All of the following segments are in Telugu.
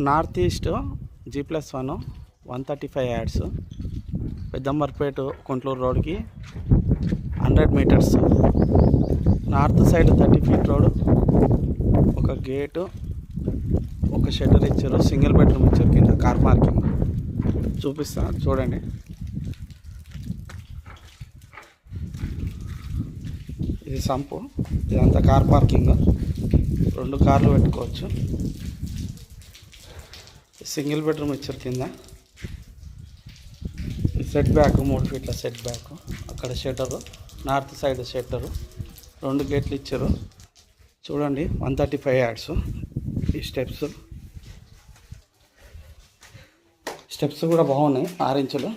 North east G+1 135 yards Peddamberpet Kontluru రోడ్కి 100 metres. North side 30 feet road, ఒక గేటు, ఒక షట్టర్ ఇచ్చారు, సింగిల్ బెడ్రూమ్ ఇచ్చారు, కింద కార్ పార్కింగ్ చూపిస్తాను చూడండి. ఇది సంపు, ఇదంతా కార్ పార్కింగ్, 2 కార్లు పెట్టుకోవచ్చు. సింగిల్ బెడ్రూమ్ ఇచ్చారు, కింద సెట్ బ్యాక్ 3 ఫీట్ల సెట్ బ్యాక్, అక్కడ షట్టరు, నార్త్ సైడ్ షట్టరు, 2 గేట్లు ఇచ్చారు. చూడండి 135 యార్డ్స్. ఈ స్టెప్స్ కూడా బాగున్నాయి, 6 ఇంచులు.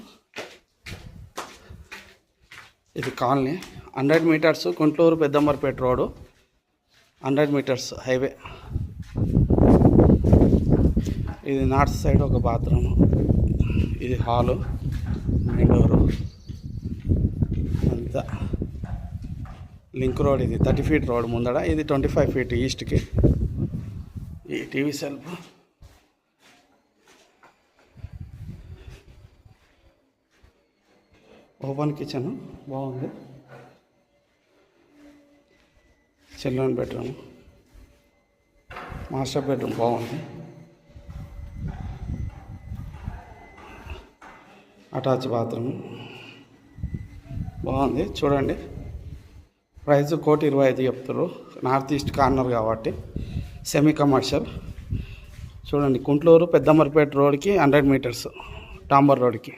ఇది colony 100 metres, Guntur Peddamberpet road 100 metres highway. ఇది నార్త్ సైడ్ ఒక బాత్రూమ్, ఇది హాలు, మెయిన్ డోరు, అంతా లింక్ రోడ్. ఇది 30 ఫీట్ రోడ్ ముందడ, ఇది 25 ఫీట్ ఈస్ట్కి. ఈ టీవీ సెల్ఫ్, ఓపెన్ కిచెన్ బాగుంది, చిల్డ్రన్ బెడ్రూమ్, మాస్టర్ బెడ్రూమ్ బాగుంది, అటాచ్ బాత్రూమ్ బాగుంది. చూడండి ప్రైస్ 1,25,00,000 చెప్తారు. నార్త్ ఈస్ట్ కార్నర్ కాబట్టి సెమీ కమర్షియల్. చూడండి గుంటూరు పెద్దంబర్పేట రోడ్కి 100 మీటర్స్ టాంబర్ రోడ్కి.